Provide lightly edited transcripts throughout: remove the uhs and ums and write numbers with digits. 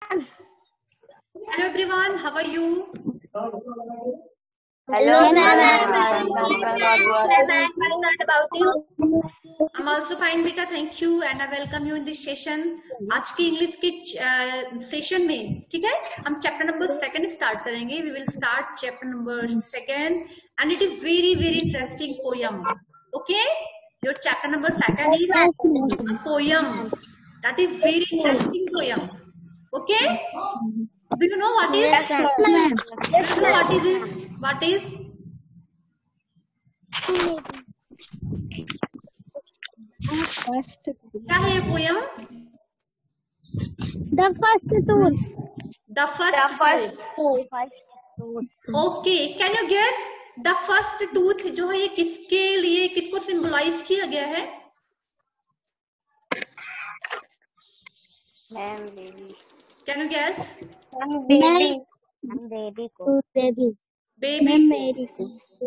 Hello everyone, how are you? Hello, ma'am. What about you? I'm also fine बेटा, thank you and I welcome you in this session. आज की English के session में, ठीक है, हम चैप्टर नंबर 2 स्टार्ट करेंगे. We will start chapter number 2 and it is very interesting poem. Okay, your chapter number 2 is a poem. That is very interesting poem. Okay, do you know what is? Yes, ma'am. Do you know what is this? What is? क्या है ये poem? The first tooth. The first tooth. Okay, can you guess? The first tooth जो है ये किसके लिए, किसको symbolize किया गया है? Ma'am, baby. Can you guess? Baby. Baby को. Baby.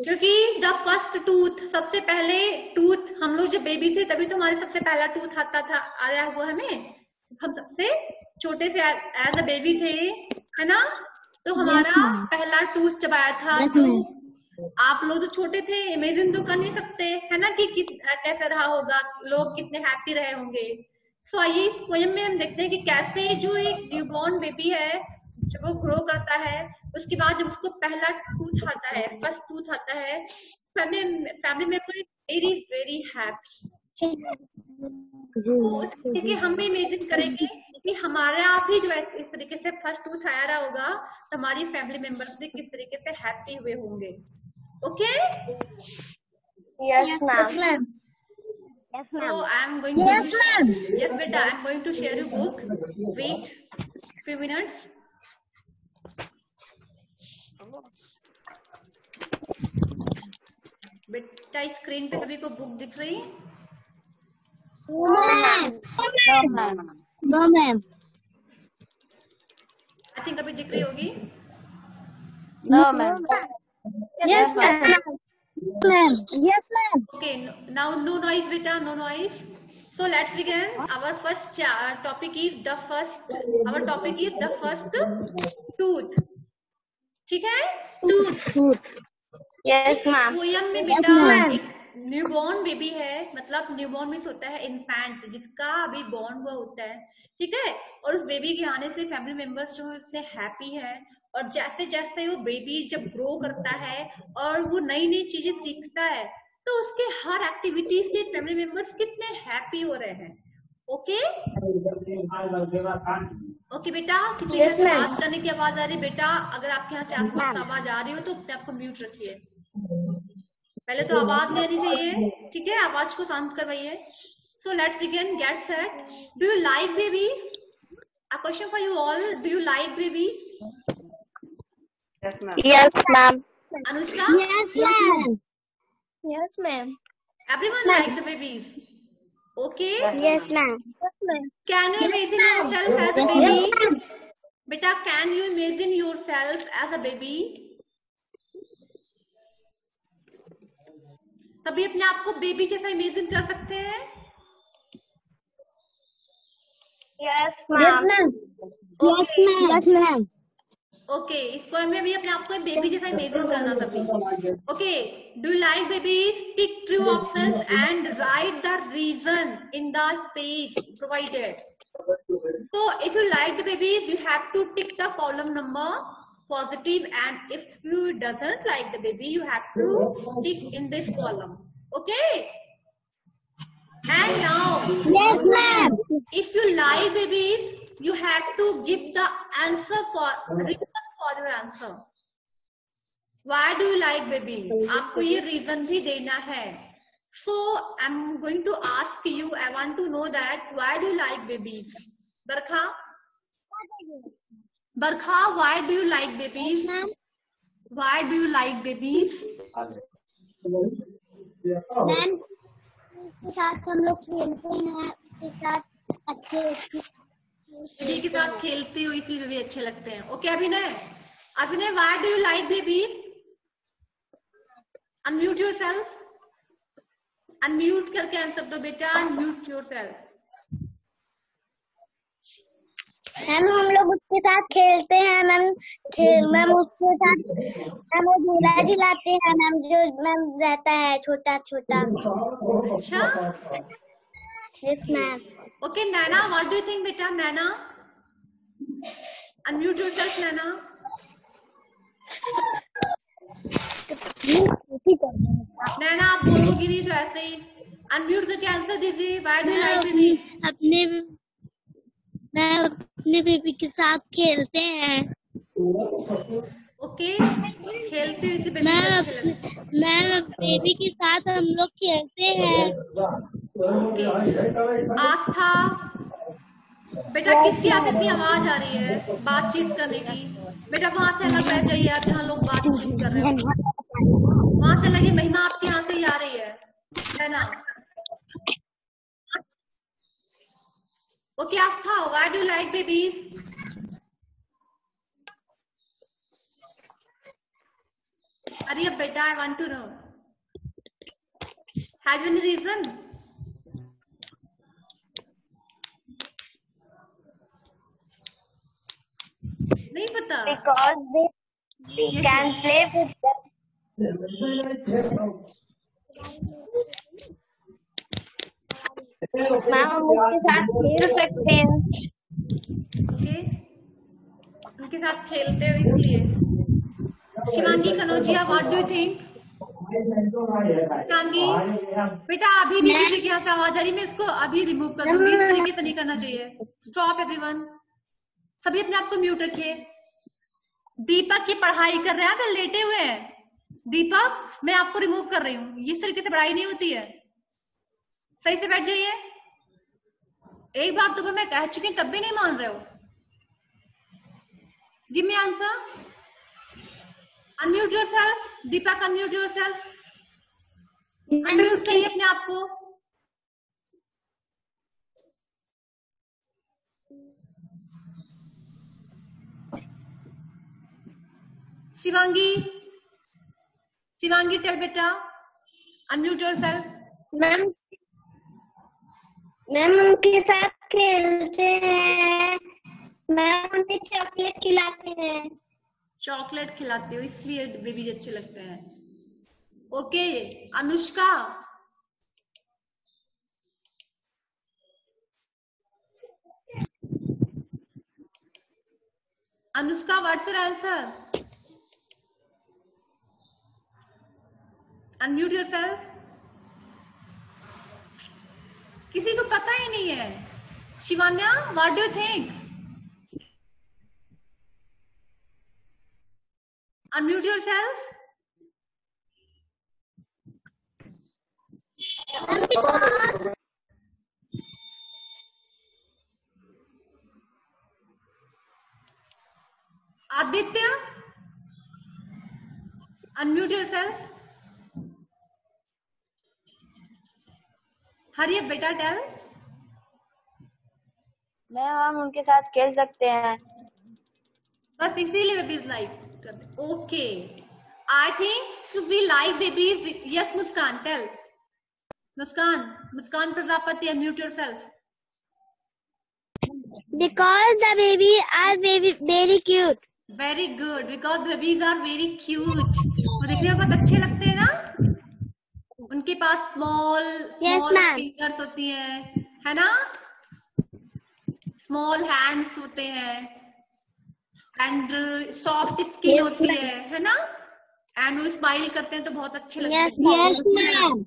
क्योंकि the first tooth, सबसे पहले टूथ, हम लोग जब बेबी थे तभी तो हमारे सबसे पहला टूथ आता था, आया हुआ हमें. हम सबसे छोटे से एज अ बेबी थे, है ना? तो हमारा पहला टूथ जब आया था, तो आप लोग तो छोटे थे, इमेजिन तो कर नहीं सकते, है ना, कि कैसा रहा होगा, लोग कितने हैप्पी रहे होंगे. सो आइए इस पोयम में हम देखते हैं कि कैसे जो एक न्यूबॉर्न बेबी है जब वो ग्रो करता है, उसके बाद जब उसको पहला टूथ आता है, फर्स्ट टूथ आता है, family member is very happy. क्योंकि हम भी इमेजिन करेंगे कि हमारे आप ही जो है इस तरीके से फर्स्ट टूथ आया रहा होगा, तो हमारी फैमिली मेंबर्स भी किस तरीके से हैप्पी हुए होंगे. Okay? Yes, ma'am. So I am going to yes beta, I am going to share your book. Wait few minutes. बेटा स्क्रीन पे सभी को बुक दिख रही? No, ma'am. आई थिंक अभी दिख रही होगी. No, ma'am. Yes, ma'am. Yes, ma'am. Okay, now no noise beta, no noise. So let's begin. Our first topic is the first. Our topic is the first tooth. ठीक है? Tooth. Yes, ma'am. Poem में बेटा एक newborn baby है, मतलब newborn means होता है infant, जिसका अभी बॉर्न हुआ होता है, ठीक है. और उस बेबी के आने से फैमिली मेंबर्स जो है इतने हैप्पी है, और जैसे जैसे वो बेबी जब ग्रो करता है और वो नई नई चीजें सीखता है, तो उसके हर एक्टिविटी से फैमिली मेंबर्स कितने हैप्पी हो रहे हैं. ओके ओके बेटा, किसी से बात करने की आवाज आ रही है बेटा? अगर आपके यहाँ से आपको आवाज आ रही हो तो अपने आपको म्यूट रखिए. पहले तो आवाज नहीं आनी चाहिए, ठीक है, आवाज को शांत करवाइए. So let's begin. Get set. Do you like babies? A question for you all. Do you like babies? Yes, ma'am. Anushka? Yes, ma'am. Yes, ma'am. Everyone likes the babies. Okay? Yes, ma'am. Can you imagine yourself as a baby? Beta, can you imagine yourself as a baby? सभी अपने आप को baby जैसा imagine कर सकते हैं? Yes, ma'am. Yes, ma'am. Yes, ma'am. Okay, इस poem में भी अपने आप को बेबी जैसा इमेजिन करना सभी. Okay, do you like babies? Tick true options and write the reason in the space provided. So if you like the babies, you have to tick the column number positive, and if you doesn't like the baby, you have to tick in this column. Okay? And now, Yes, ma'am. if you like babies, you have to give the answer for reason for your answer. Why do you like baby? आपको ये reason भी देना है. So I'm going to ask you. I want to know that why do you like babies? Barkha? Barkha, why do you like babies? Why do you like babies? Ma'am, इसके साथ हम लोग खेलते हैं, इसके साथ अच्छे बेबी के साथ खेलते हो इसलिए भी अच्छे लगते हैं. ओके अभिनय. अभिनय, why do you like babies? Unmute yourself. Unmute करके आंसर दो बेटा. Unmute yourself. मैम, हम लोग उसके उसके साथ खेलते हैं मैम। मैम उसके साथ मैम वो झूला झुलाते हैं मैम, जो मैम रहता है छोटा छोटा। अच्छा, yes ma'am. Okay Naina, what do you think बेटा? नैना, अनम्यूट योरसेल्फ नैना। नैना आप बोलोगी नहीं तो ऐसे ही अनम्यूट करके आंसर दीजिए। Why do you like baby? अपने बेबी के साथ खेलते हैं। ओके, खेलते हुए बेबी अच्छे लगते हैं। मैम बेबी के साथ हम लोग खेलते हैं। ओके, आस्था बेटा किसकी यहाँ से इतनी आवाज आ रही है बातचीत करने की? बेटा वहां से अलग बैठ जाइए आप, जहाँ लोग बातचीत कर रहे हो वहां से लगे महिमा आपके यहाँ से ही आ रही है ना? Okay Aastha, why do you like babies? अरे बेटा I want to know, have you any reason? नहीं पता? Because we can play with them. Ma'am हम उसके साथ खेल सकते हैं। ओके, उनके साथ खेलते हो इसलिए। Shivangi Kanaujia, what do you think? Shivangi बेटा अभी भी किसी के यहाँ से आवाज आ रही, मैं इसको अभी रिमूव कर दूंगी। इस तरीके से नहीं करना चाहिए। स्टॉप एवरीवन, सभी अपने आप को म्यूट रखिए। दीपक की पढ़ाई कर रहे हैं, आप लेटे हुए हैं। दीपक मैं आपको रिमूव कर रही हूँ, इस तरीके से पढ़ाई नहीं होती है। सही से बैठ जाइए। एक बार तो मैं कह चुकी तब भी नहीं मान रहे हो। Give me answer. Unmute yourself. Deepak unmute yourself, unmute करिए अपने आप को। शिवांगी, शिवांगी टेल बेटा अनम्यूट योरसेल्फ। मैम उनके साथ खेलते हैं। मैम उन्हें चॉकलेट खिलाते हैं। चॉकलेट खिलाते हो इसलिए बेबी अच्छे लगते हैं। Okay Anushka, Anushka what's your answer? Unmute yourself. किसी को पता ही नहीं है। Shivanya what do you think? Unmute yourself. Aditya unmute yourself. Hari बेटा टेल। मैम हम उनके साथ खेल सकते हैं। बस इसीलिए बेबीज लाइक करते। Okay I think we like babies. Yes Muskan tell. Muskan Prajapati unmute yourself. Because the baby are very cute. Very good, because babies are very cute. वो देखने में बहुत अच्छे लगते हैं ना। उनके पास स्मॉल फिंगर्स होती है ना, स्मॉल हैंड्स होते हैं एंड सॉफ्ट स्किन होती है ना, एंड वो स्माइल करते हैं तो बहुत अच्छे लगते हैं। Yes ma'am.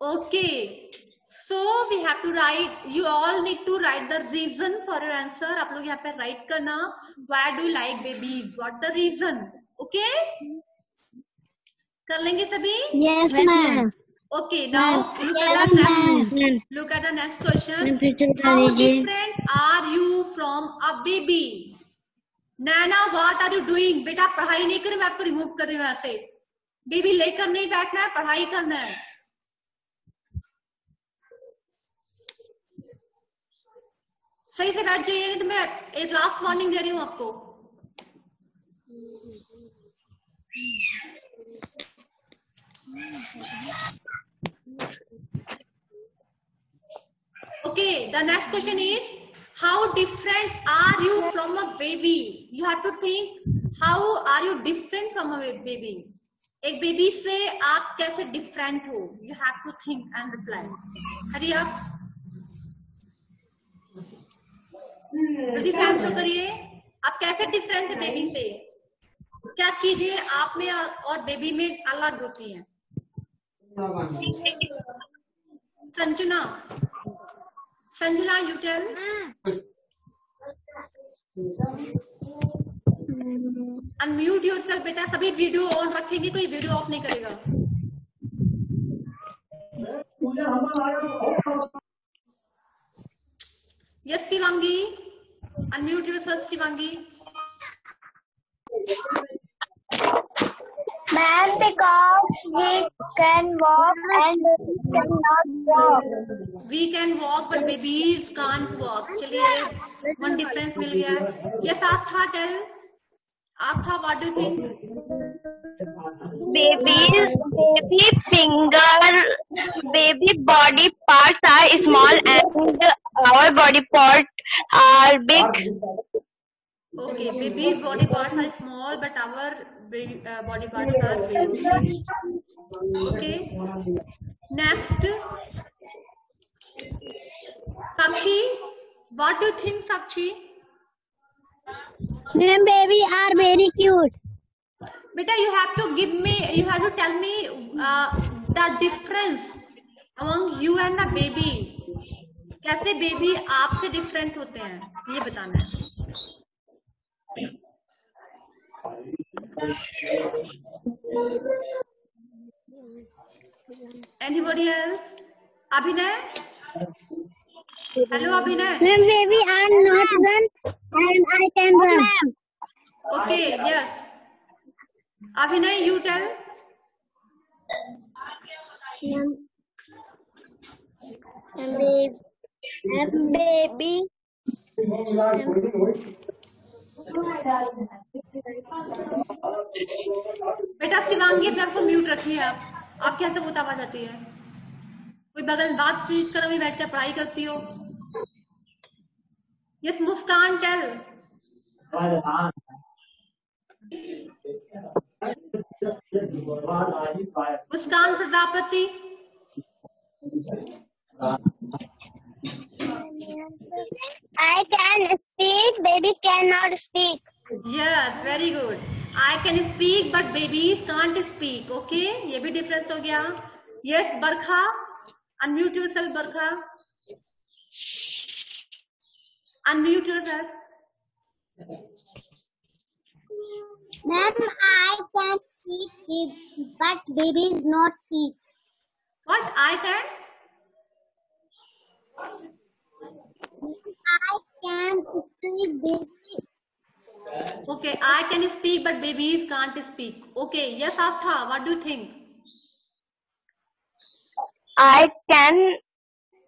Okay so we have to write, you all need to write the reason for your answer. आप लोग यहाँ पे राइट करना, why do like babies, what the reason. Okay कर लेंगे सभी? Yes ma'am. Okay, now look at the next question. How different are you from a baby? Naina what are you doing? बेटा पढ़ाई नहीं करी, मैं आपको रिमूव कर रही हूँ ऐसे। बेबी लेकर नहीं बैठना है, पढ़ाई करना है। सही से बैठ जाइए, नहीं तो मैं एक लास्ट वार्निंग दे रही हूँ आपको। Okay, the next question is, How different are you from a baby? You have to think, how are you different from a baby? एक बेबी से आप कैसे डिफरेंट हो? You have to think and reply. हरी आप जल्दी से answer करिए. आप कैसे डिफरेंट है बेबी से? क्या चीजें आप में और बेबी में अलग होती हैं? Sanjana, you tell. Unmute yourself बेटा. सभी वीडियो ऑन रखेंगे, कोई वीडियो ऑफ नहीं करेगा. Yes Shivangi, unmute yourself Shivangi. Ma'am, because we can walk and we cannot walk. We can walk but babies can't walk. चलिए, one difference मिल गया. Yes, Astha, tell. Astha, what do you think? Baby body parts are small and our body parts are big. Okay, baby's body parts are small, but our body parts are big. Okay. Next, Sakshi, what do you think, Sakshi? Ma'am, baby are very cute. Beta, you have to tell me the difference among you and a baby. कैसे baby आपसे different होते हैं, ये बताना है. Anybody else? Abhinay? Hello, Abhinay. Ma'am, baby are not run and I can run. Okay, yes. Abhinay, you tell. Baby. बेटा शिवांगी, अपने आपको म्यूट रखिए. आप कैसे बहुत आवाज आती है? कोई बगल बातचीत कर रही, बैठ के पढ़ाई करती हो? Yes Muskan, tell. Muskan Prajapati. I can speak, baby cannot speak. Yes, very good. I can speak but babies can't speak. Okay, ये भी डिफरेंस हो गया. Yes, Barkha, unmute yourself, Barkha. Unmute yourself. Ma'am, I can speak but babies not speak. What? I can? I can speak, baby. Okay, I can speak but babies can't speak. Okay, yes, Astha, what do you think? I can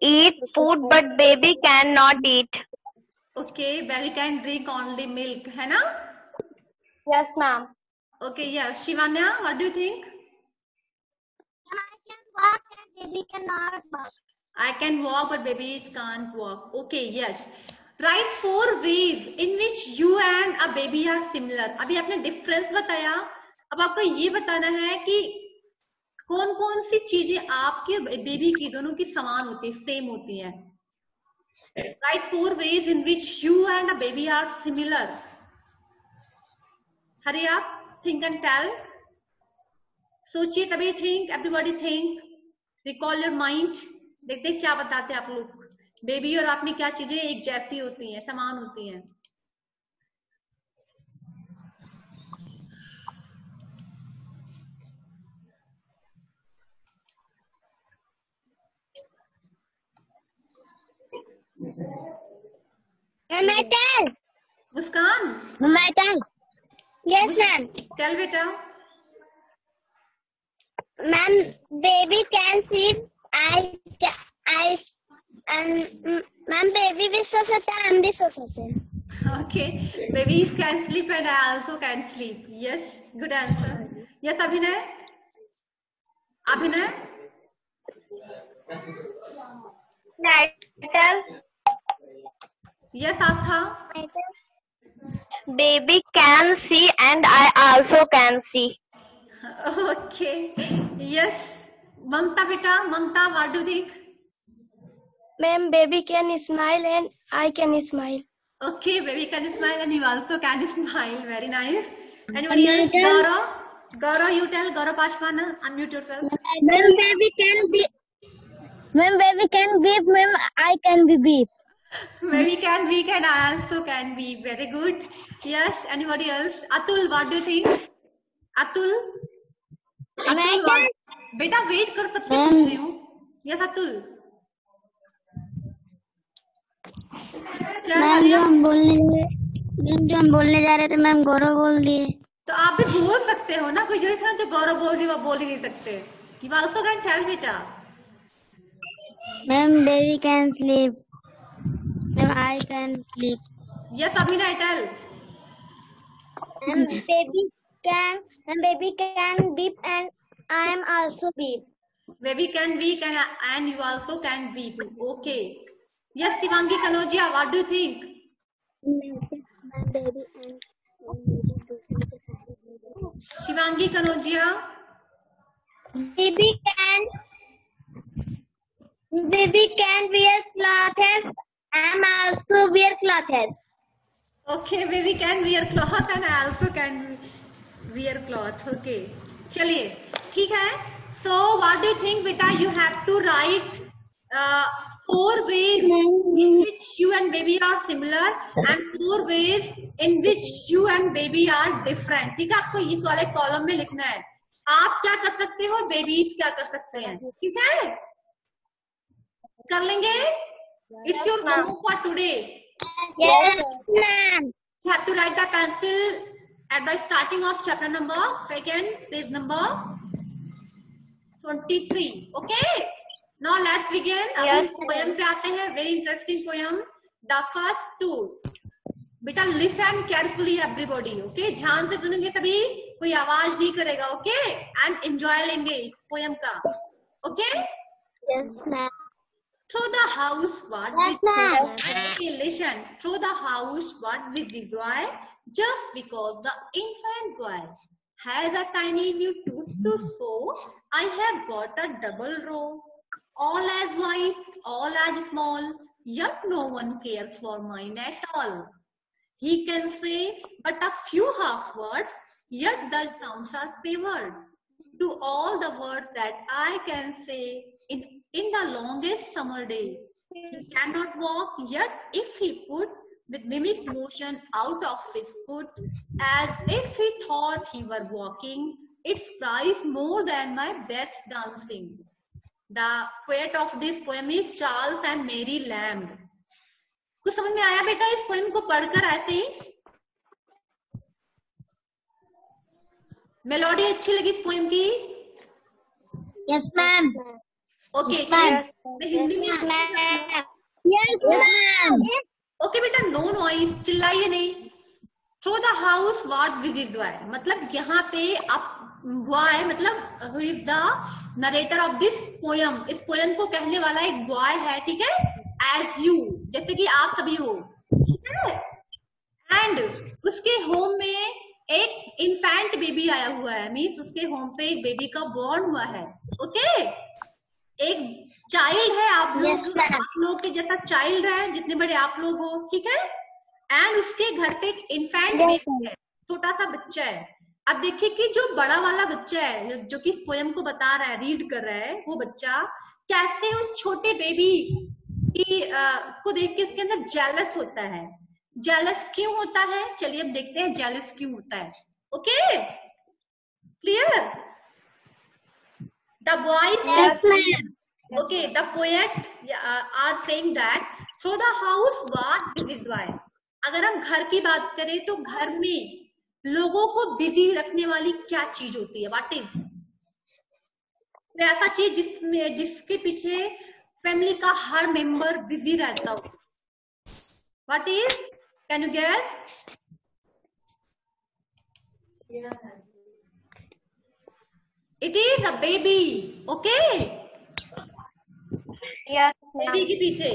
eat food but baby cannot eat. Okay, baby can drink only milk, है ना? Yes, ma'am. Okay, yeah. Shivanya, what do you think? I can walk and baby cannot walk. I can walk but babies can't walk. Okay, yes. Write 4 ways in which you and a baby are similar. अभी आपने difference बताया, अब आपको ये बताना है कि कौन कौन सी चीजें आपके बेबी की दोनों की समान होती है, सेम होती हैं. Write 4 ways in which you and a baby are similar. Hurry up, think and tell. सोचिए तभी think, everybody think. Recall your mind. देखते हैं क्या बताते हैं आप लोग. बेबी और आप में क्या चीजें एक जैसी होती हैं, समान होती हैं. May I tell? Muskan, May I tell? Yes, ma'am. tell बेटा. Ma'am, baby can sleep. Ma'am, baby भी सो सकता है, हम भी सो सकते हैं. Okay, babies can sleep and I also can sleep. Yes, good answer. Yes, Abhinay. Abhinay. Yes Aastha. Baby can see and I also can see. Okay yes Mamta बेटा, Mamta what do think? Ma'am, baby can smile and I can smile. Okay, baby can smile and you also can smile. Very nice. Anybody else? Gaurav? Gaurav, you tell. Gaurav Pashwana, unmute yourself. Ma'am, baby can be. Ma'am, baby can beep. Ma'am, I can be beep. Baby can, we can, I also can be. Very good. Yes. Anybody else? Atul, what do you think? Atul? Atul, what? बेटा wait कर, सबसे पूछ रही हूँ. Yes Atul. Ma'am जो हम बोलने जा रहे थे मैम गौरव बोल दिए. तो आप भी बोल सकते हो ना, कोई जरूरी था जो गौरव बोल दिए वो बोल ही नहीं सकते. You also can tell बेटा. Ma'am baby can sleep. Ma'am, I can sleep. Yes, Abhinay, tell. And baby can beep and I am also beep. Baby can weep and you also can weep. Okay. Yes, Shivangi Kanojia, what do you think? Shivangi Kanojia. Baby can wear clothes. I am also wear clothes. Okay, baby can wear cloth and I also can wear cloth. Okay. चलिए, ठीक है. So, what do you think, beta? You have to write 4 ways in which you and baby are similar and 4 ways in which you and baby are different. ठीक है, आपको इस वाले column में लिखना है. आप क्या कर सकते हो, बेबीज क्या कर सकते हैं. ठीक है, कर लेंगे. It's your homework for today. Yes, ma'am. You have to write the pencil at the starting of chapter number 2, page number 23. Okay. Now let's begin. अब हम poem पे आते हैं. Very interesting poem. The first two. बेटा listen carefully everybody. Okay. ध्यान से सुनेंगे सभी. कोई आवाज नहीं करेगा. Okay. And enjoy लेंगे इस poem का. Okay. Yes, ma'am. Through the house, what Yes, ma'am. Okay, listen. Through the house, what with the joy? Just because the infant boy has a tiny new tooth to show, I have got a double row. All as white, all as small, yet no one cares for mine at all. He can say but a few half words, yet the sounds are favored. To all the words that I can say in the longest summer day. He cannot walk, yet if he put with mimic motion out of his foot, as if he thought he were walking, it's price more than my best dancing. The poet of this poem is Charles and Mary Lamb. कुछ समझ में आया बेटा इस poem को पढ़कर ऐसे ही? Melody अच्छी लगी इस पोएम की? Yes, ma'am. ओके हिंदी में. Yes, ma'am. ओके बेटा, नो नॉइज, चिल्लाइए नहीं. Through the house what visit boy, मतलब यहाँ पे आप बॉय मतलब who is the narrator of this poem. इस पोयम को कहने वाला एक बॉय है. ठीक है, एज यू, जैसे कि आप सभी हो. ठीक है, एंड उसके होम में एक इन्फेंट बेबी आया हुआ है. मीन्स उसके होम पे एक बेबी का बॉर्न हुआ है. ओके, एक चाइल्ड है. आप लोग के जैसा चाइल्ड है, जितने बड़े आप लोग हो. ठीक है, एंड उसके घर पे एक इन्फेंट बेबी है, छोटा सा बच्चा है. अब देखिए कि जो बड़ा वाला बच्चा है जो कि इस पोयम को बता रहा है, रीड कर रहा है, वो बच्चा कैसे उस छोटे बेबी की को देख के उसके अंदर जेलस होता है. जेलस क्यों होता है, चलिए अब देखते हैं जेलस क्यों होता है. Okay, clear? The boys, Yes, ma'am. okay, the poet are saying that through the house what this is why. अगर हम घर की बात करें तो घर में लोगों को बिजी रखने वाली क्या चीज होती है? व्हाट इज ऐसा चीज जिसके पीछे फैमिली का हर मेंबर बिजी रहता हो? What is, can you guess? It is a baby. Okay. Yes, baby के पीछे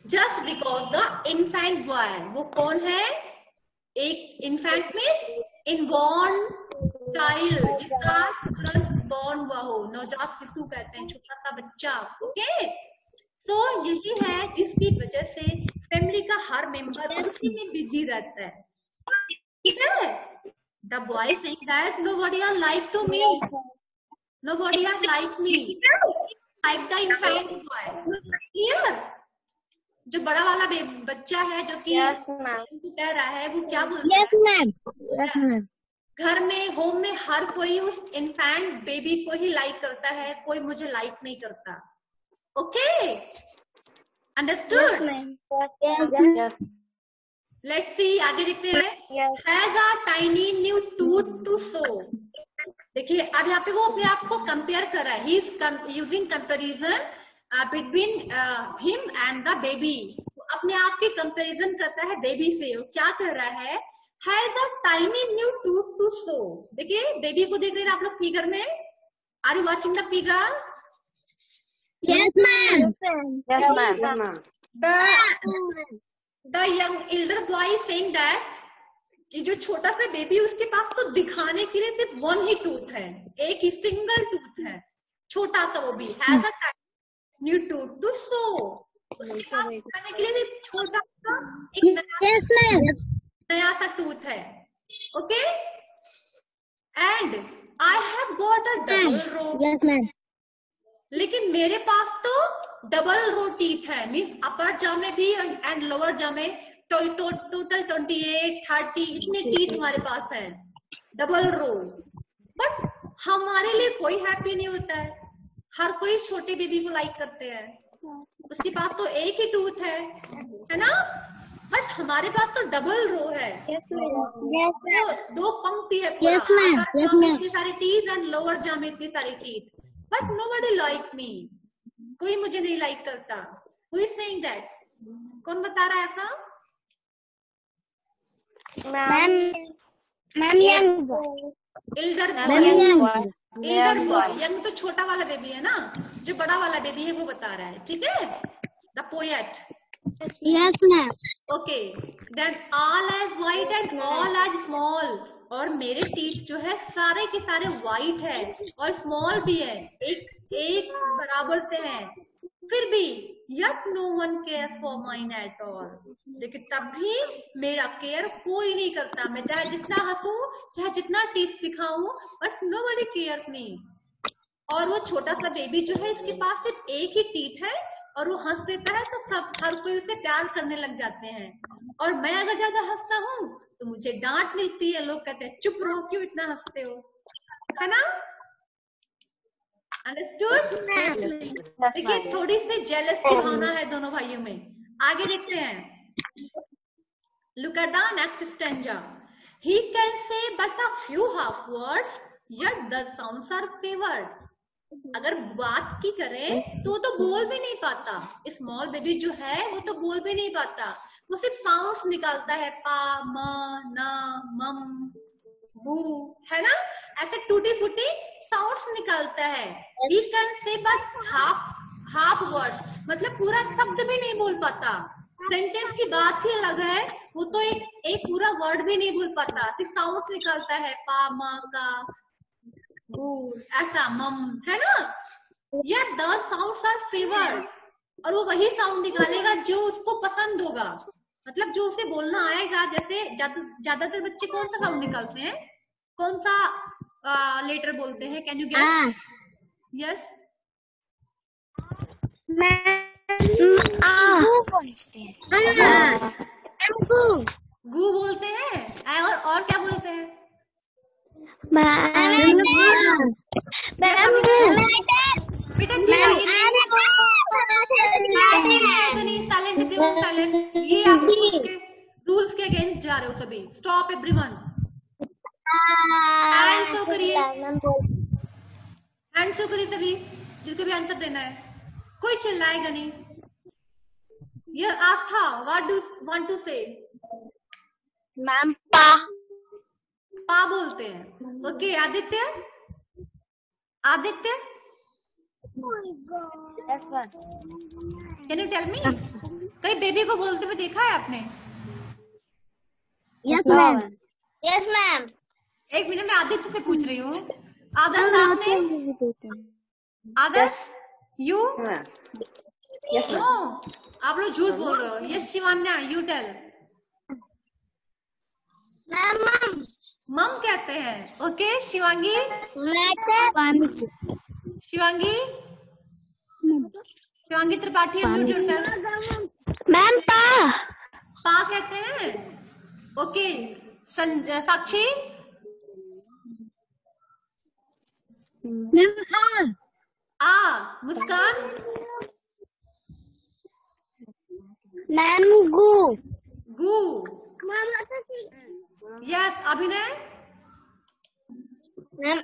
just because the infant boy, वो कौन है? एक इन्फेंट मीन्स इनबॉर्न चाइल्ड, जिसका तुरंत बॉर्न हुआ हो, नवजात शिशु कहते हैं, छोटा सा बच्चा। ओके, तो यही है जिसकी वजह से फैमिली का हर मेंबर उसी में बिजी रहता है। ठीक है? The boy saying that nobody are like to me, nobody are like me, like the infant boy. Clear? जो बड़ा वाला बच्चा है जो कि कह रहा है, वो क्या बोल रहा है? Yes ma'am. Yes ma'am. घर में, होम में हर कोई उस इन्फेंट बेबी को ही लाइक करता है, कोई मुझे लाइक नहीं करता। Okay, understood? Yes. Let's see, आगे देखते हैं। Has a tiny new tooth to show. देखिए, अब यहाँ पे वो अपने आप को कंपेयर कर रहा है। He is using comparison between him and the baby. अपने आप की कंपेरिजन करता है बेबी से। और क्या कर रहा है? Has a tiny new tooth to show. देखिए, बेबी को देख रहे हैं आप लोग फिगर में। Are you watching the figure? Yes ma'am. Yes, ma'am. The young elder boy is saying that कि जो छोटा सा बेबी, उसके पास तो दिखाने के लिए सिर्फ वन ही टूथ है, एक ही सिंगल टूथ है, छोटा सा, वो भी has a new tooth to show. दिखाने के लिए सिर्फ छोटा सा एक नया सा टूथ है। Okay, and I have got a double row. Yes ma'am. लेकिन मेरे पास तो डबल रो टीथ है, मीन्स अपर जॉ में भी एंड लोअर जॉ में टोटल 28, 30 इतने टीथ हमारे पास है, डबल रो। बट हमारे लिए कोई हैप्पी नहीं होता है। हर कोई छोटे बेबी को लाइक करते हैं, उसके पास तो एक ही टूथ है ना? बट हमारे पास तो डबल रो है। Yes ma'am. दो पंक्ति है, Yes ma'am. Yes ma'am. इतनी सारी टीथ एंड लोअर जॉ में इतनी सारी teeth. But nobody like me, कोई मुझे नहीं लाइक करता। Who is saying that? कौन बता रहा है ऐसा? Ma'am young. Elder Ma'am boy. young. Elder boy, young तो छोटा वाला बेबी है ना, जो बड़ा वाला बेबी है वो बता रहा है। ठीक है? The poet. Yes ma'am. Okay, then all as white and all as small. और मेरे टीथ जो है सारे के सारे वाइट है और स्मॉल भी है, एक बराबर से है। फिर भी yet no one cares for mine at all। लेकिन तब भी मेरा केयर कोई नहीं करता। मैं चाहे जितना हंसूं, चाहे जितना टीथ दिखाऊं, बट nobody cares me। और वो छोटा सा बेबी जो है, इसके पास सिर्फ एक ही टीथ है और वो हंस देता है तो सब, हर कोई उसे प्यार करने लग जाते हैं। और मैं अगर ज्यादा हंसता हूँ तो मुझे डांट मिलती है, लोग कहते हैं चुप रहो, क्यों इतना हंसते हो, है ना? अंडरस्टूड? देखिए, थोड़ी सी जेलस की भावना है दोनों भाइयों में। आगे देखते हैं। Look at the next stanza. He can say but a few half words yet the sounds are favored। अगर बात की करें तो वो तो बोल भी नहीं पाता। स्मॉल बेबी जो है वो तो बोल भी नहीं पाता, वो सिर्फ साउंड्स निकालता है, पा, म, न, मम, बू, है ना? ऐसे टूटी फूटी साउंड्स निकालता है। He can say but half words, मतलब पूरा शब्द भी नहीं बोल पाता। सेंटेंस की बात ही अलग है, वो तो एक पूरा वर्ड भी नहीं बोल पाता, सिर्फ साउंड्स निकालता है, पा, म, का, बू, ऐसा, मम, है ना? Yet the sounds are favored। और वो वही साउंड निकालेगा जो उसको पसंद होगा, मतलब जो उसे बोलना आएगा। जैसे ज्यादातर बच्चे कौन सा साउंड निकालते हैं, कौन सा लेटर बोलते हैं? Can you guess? यस, गू बोलते हैं। और क्या बोलते हैं? बेटा साइलेंट। ये आप रूल्स के अगेंस्ट जा रहे हो सभी। स्टॉप एवरीवन, हैंड शो करिए, हैंड शो करिए सभी जिसको भी आंसर देना है। कोई चिल्लाएगा नहीं। ये Aastha, what do want to say? Ma'am पा बोलते हैं। Okay, Aditya can you tell me? कहीं बेबी को बोलते हुए देखा है आपने? Yes ma'am. Yes ma'am. एक मिनट, मैं आदित्य से पूछ रही हूँ। आदर्श आपने? आदर्श यू? नो, आप लोग झूठ बोल रहे हो। Yes Shivanya, you tell. Ma'am mum कहते हैं। Okay Shivangi? Shivangi? Shivangi Tripathi, unmute yourself. Ma'am पा कहते हैं। ओके साक्षी? मुस्कान? मैम गु। गु? यस। अभिनय? मैम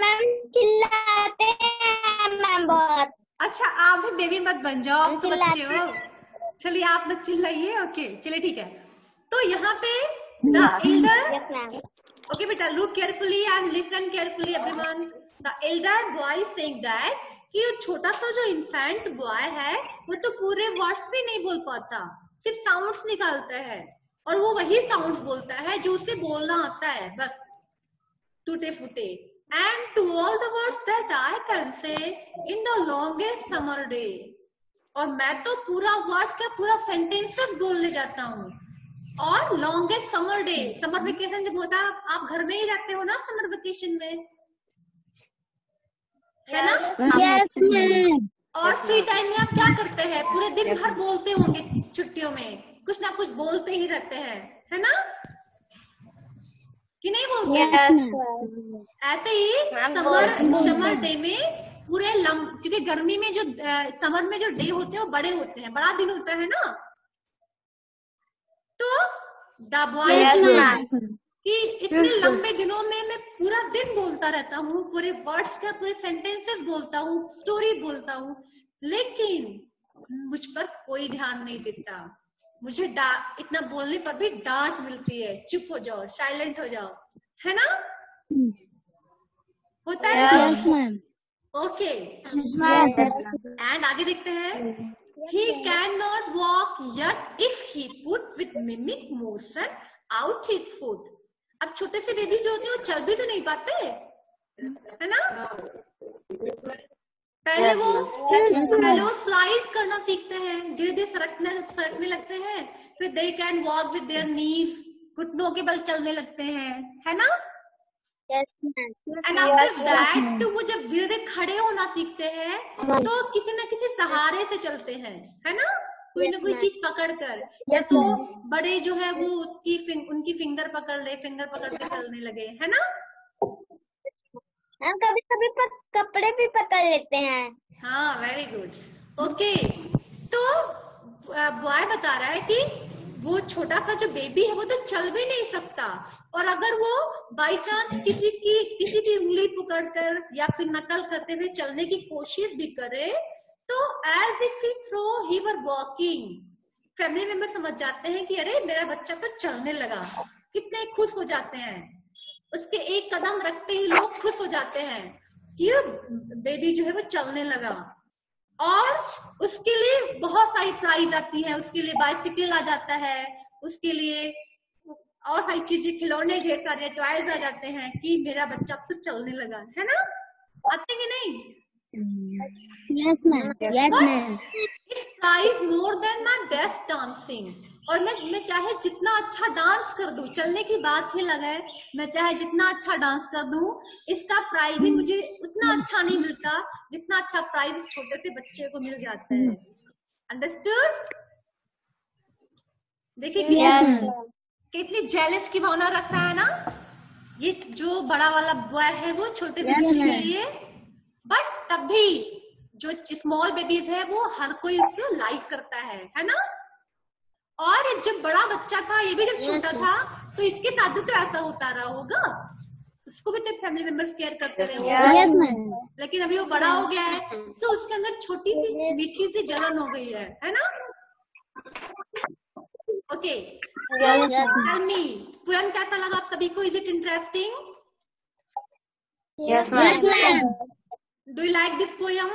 मैम चिल्लाते हैं मैम बहुत। अच्छा, आप भी बेबी मत बन जाओ, आप तो बच्चे हो। चलिए आप मत चिल्लाइए। ओके चलिए ठीक है। तो यहाँ पे द एल्डर, ओके बेटा, look carefully and listen carefully everyone. The Elder boy saying that कि वो छोटा सा जो इन्फेंट बॉय है वो तो पूरे वर्ड्स भी नहीं बोल पाता, सिर्फ साउंड्स निकालता है, और वो वही साउंड्स बोलता है जो उसे बोलना आता है, बस टूटे फूटे। And to all the words that I can say in the longest summer day, और मैं तो पूरा वर्ड्स का पूरा सेंटेंसेस बोलने जाता हूँ। और longest summer day, summer vacation जब होता है, आप घर में ही रहते हो ना समर वेकेशन में, है ना? Yes ma'am. और फ्री टाइम में आप क्या करते हैं? पूरे दिन भर बोलते होंगे, छुट्टियों में कुछ ना कुछ बोलते ही रहते हैं, है ना? कि नहीं बोलते? ऐसे ही समर डे में पूरे क्योंकि गर्मी में जो समर में जो डे होते हैं वो बड़े होते हैं, बड़ा दिन होता है ना, तो द बॉय कि इतने लंबे दिनों में मैं पूरा दिन बोलता रहता हूँ, पूरे वर्ड्स का पूरे सेंटेंसेस बोलता हूँ, स्टोरी बोलता हूँ, लेकिन मुझ पर कोई ध्यान नहीं देता। मुझे इतना बोलने पर भी डांट मिलती है, चुप हो जाओ, साइलेंट हो जाओ, है ना? होता है? ओके। एंड आगे देखते हैं। He cannot walk yet if he put with mimic motion out his foot. अब छोटे से बेबी जो होते हैं वो चल भी तो नहीं पाते, है ना? पहले वो स्लाइड करना सीखते हैं, धीरे धीरे सरकने लगते हैं, फिर they can walk with their नीज, घुटनों के बल चलने लगते हैं, है ना? एंड आफ्टर दैट वो जब धीरे धीरे खड़े होना सीखते हैं तो किसी न किसी सहारे से चलते हैं, है ना? कोई ना कोई चीज पकड़ कर, या तो बड़े जो है वो उनकी फिंगर पकड़ के चलने लगे, है ना? हम कभी कभी कपड़े भी पकड़ लेते हैं। हाँ, वेरी गुड। ओके, तो बॉय बता रहा है कि वो छोटा सा जो बेबी है वो तो चल भी नहीं सकता, और अगर वो बाई चांस किसी की उंगली पकड़कर या फिर नकल करते हुए चलने की कोशिश भी करे तो as if he were walking, family member समझ जाते हैं कि अरे मेरा बच्चा तो चलने लगा, कितने खुश हो जाते हैं। उसके एक कदम रखते ही लोग खुश हो जाते हैं कि बेबी जो है वो चलने लगा, और उसके लिए बहुत सारी प्राइज आती है, उसके लिए बाइसिकल आ जाता है, उसके लिए और सारी चीजें, खिलौने, ढेर सारे टॉयज आ जाते हैं कि मेरा बच्चा अब तो चलने लगा, है ना? आते कि नहीं? Yes ma'am. Yes ma'am. It's prize more than my best dancing, और मैं चाहे जितना अच्छा डांस कर दूं, चलने की बात ही लगा है, मैं चाहे जितना अच्छा डांस कर दूं, इसका प्राइज भी मुझे उतना अच्छा नहीं मिलता जितना अच्छा प्राइज छोटे से बच्चे को मिल जाता है। अंडरस्टूड? देखिए कितनी जेलस की भावना रख रहा है ना ये जो बड़ा वाला बॉय है वो छोटे बेबी के लिए, बट तब भी जो स्मॉल बेबीज है वो हर कोई उसको लाइक करता है ना? और जब बड़ा बच्चा था, ये भी जब छोटा था, तो इसके साथ भी तो ऐसा होता रहा होगा, उसको भी तो फैमिली मेंबर्स केयर करते रहे होंगे, लेकिन अभी वो बड़ा हो गया है तो उसके अंदर छोटी सी मीठी सी जलन हो गई है ना? ओके, टेल मी, पोएम कैसा लगा आप सभी को? Is it interesting? Yes ma'am. Do you like this poem?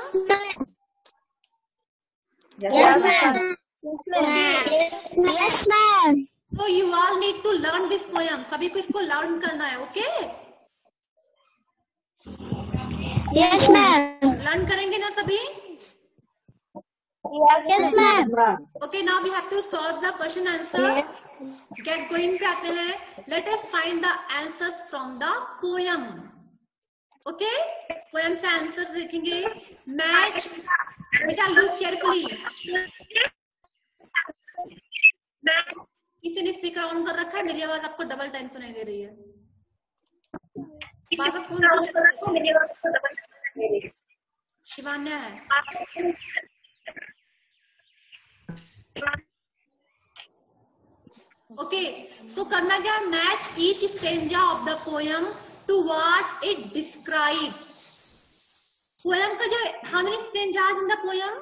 Yes ma'am. Yes, ma'am. So you all need to learn this poem. सभी को इसको learn करना है, okay? Yes, ma'am. Learn करेंगे ना सभी? Yes, ma'am. Okay, now we have to solve the question answer. Get going पे आते हैं. Let us find the answers from the poem. Okay? Poem से answers देखेंगे. Match. बेटा look carefully. किसी ने स्पीकर ऑन कर रखा है? मेरी आवाज आपको डबल टाइम सुनाई दे रही है. बार-बार फोन शिवान्या है. Okay, so करना क्या? Match each stanza of the poem to what it describes. Poem का जो how many stanzas in the poem?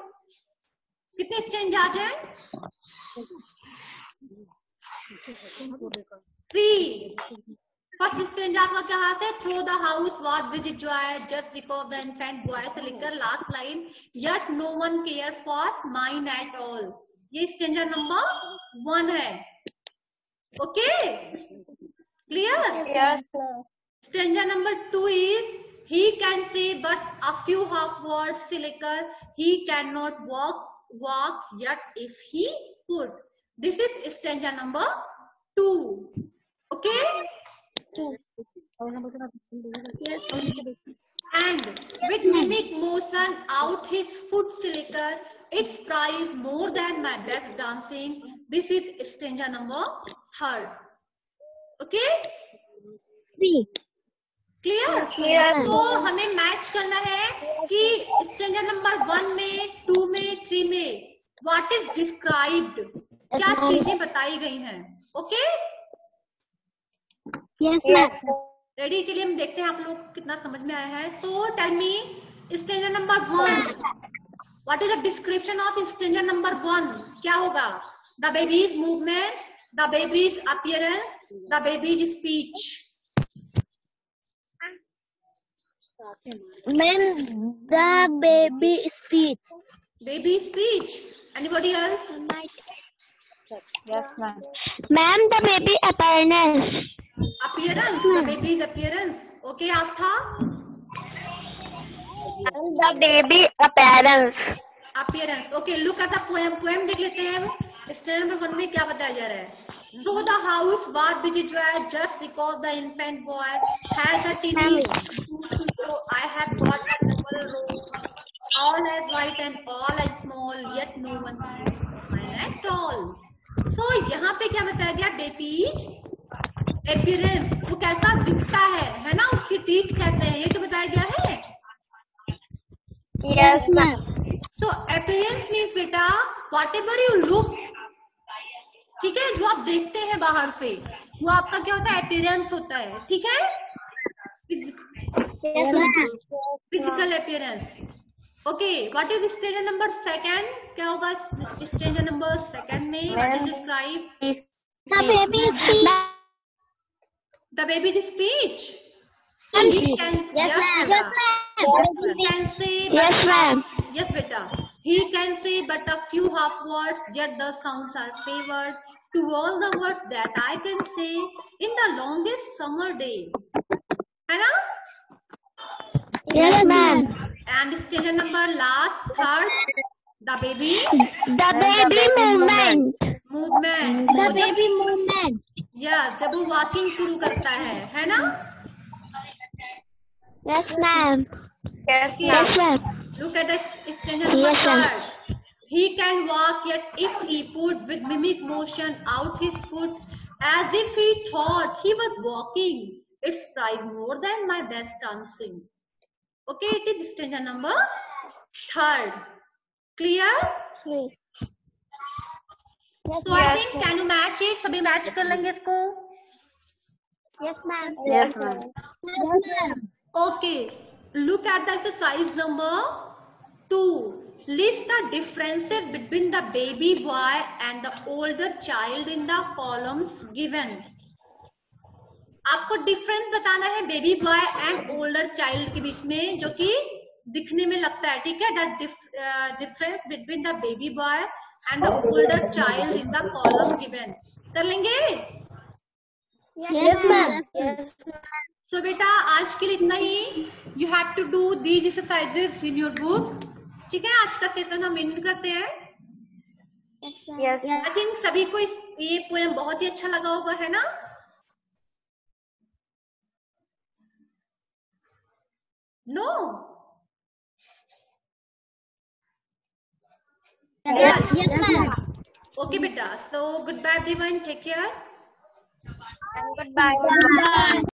कितने stanzas हैं? 3. First stanza आपका क्या हाथ है? Through the house what with joy just because the infant boy से लेकर last line yet no one cares for mine at all. ये stanza number 1 है. Okay, clear? Yes. Stanza number 2 is he can say but a few half words से लेकर he cannot walk yet if he could. This is stanza number 2. Okay? Yes. And with mimic motion out his foot से लेकर its price more than my best dancing. This is stanza number 3. Okay? 3. Clear? तो हमें match करना है कि stanza number 1 में, 2 में, 3 में व्हाट इज डिस्क्राइब्ड, क्या चीजें बताई गई हैं. ओके? Yes, ma'am. रेडी? चलिए हम देखते हैं आप लोग को कितना समझ में आया है. So tell me stanza number 1. What is the description of stanza number 1? क्या होगा? The baby's movement, the baby's appearance, the baby's speech. Ma'am, the baby speech. Baby speech. Anybody else? Yes, ma'am. Ma'am, the baby appearance. Appearance. The baby's appearance. Okay, Astha? The baby appearance. Appearance. Okay, look at the poem. Poem देख लेते हैं. Stanza number 1 में क्या बताया जा रहा है? Through the house, what with joy, just because the infant boy has a teeny so I have got a double row, all as white and all as small, yet no one mine at all. So यहाँ पे क्या बताया गया? Baby's appearance. वो कैसा दिखता है ना? उसकी teeth कैसे हैं? ये तो बताया गया है. Yes, ma'am. So appearance means बेटा whatever you look, ठीक है, जो आप देखते हैं बाहर से वो आपका क्या होता है? अपीयरेंस होता है. ठीक है? Yes, ma'am. Physical appearance. Okay, what is stage number 2? क्या होगा स्टेज नंबर 2 में? What is describe? The baby speech. The baby speech. Yes, ma'am. Yes, ma'am. He can say Yes, ma'am. yes beta. He can say but a few half words, yet the sounds are favored to all the words that I can say in the longest summer day. है ना? Yes, ma'am. And stage number last, 3rd, the baby. The baby movement. Movement. The baby movement. Yeah, जब वो walking शुरू करता है ना? Yes, ma'am. Okay. Yes, ma'am. Look at the stage number Yes, ma'am. 3rd. He can walk, yet if he put with mimic motion out his foot, as if he thought he was walking, it's price more than my best dancing. Okay, it is stage number 3rd. Clear? Yes, So I think can you match it? सभी match कर लेंगे इसको. Yes, ma'am. Yes, ma'am. Yes, ma'am. Okay, look at the exercise number 2. List the differences between the baby boy and the older child in the columns given. आपको difference बताना है baby boy and older child के बीच में, जो कि दिखने में लगता है, ठीक है। The difference between the baby boy and the older child in the column given. कर लेंगे? Yes ma'am. यस तो बेटा आज के लिए इतना ही। You have to do these exercises in your book, ठीक है। आज का सेशन हम एंड करते हैं। Yes. आई थिंक सभी को ये पोएम बहुत ही अच्छा लगा होगा, है ना? नो? Yes ma'am. ओके बेटा, so goodbye everyone, take care. And goodbye.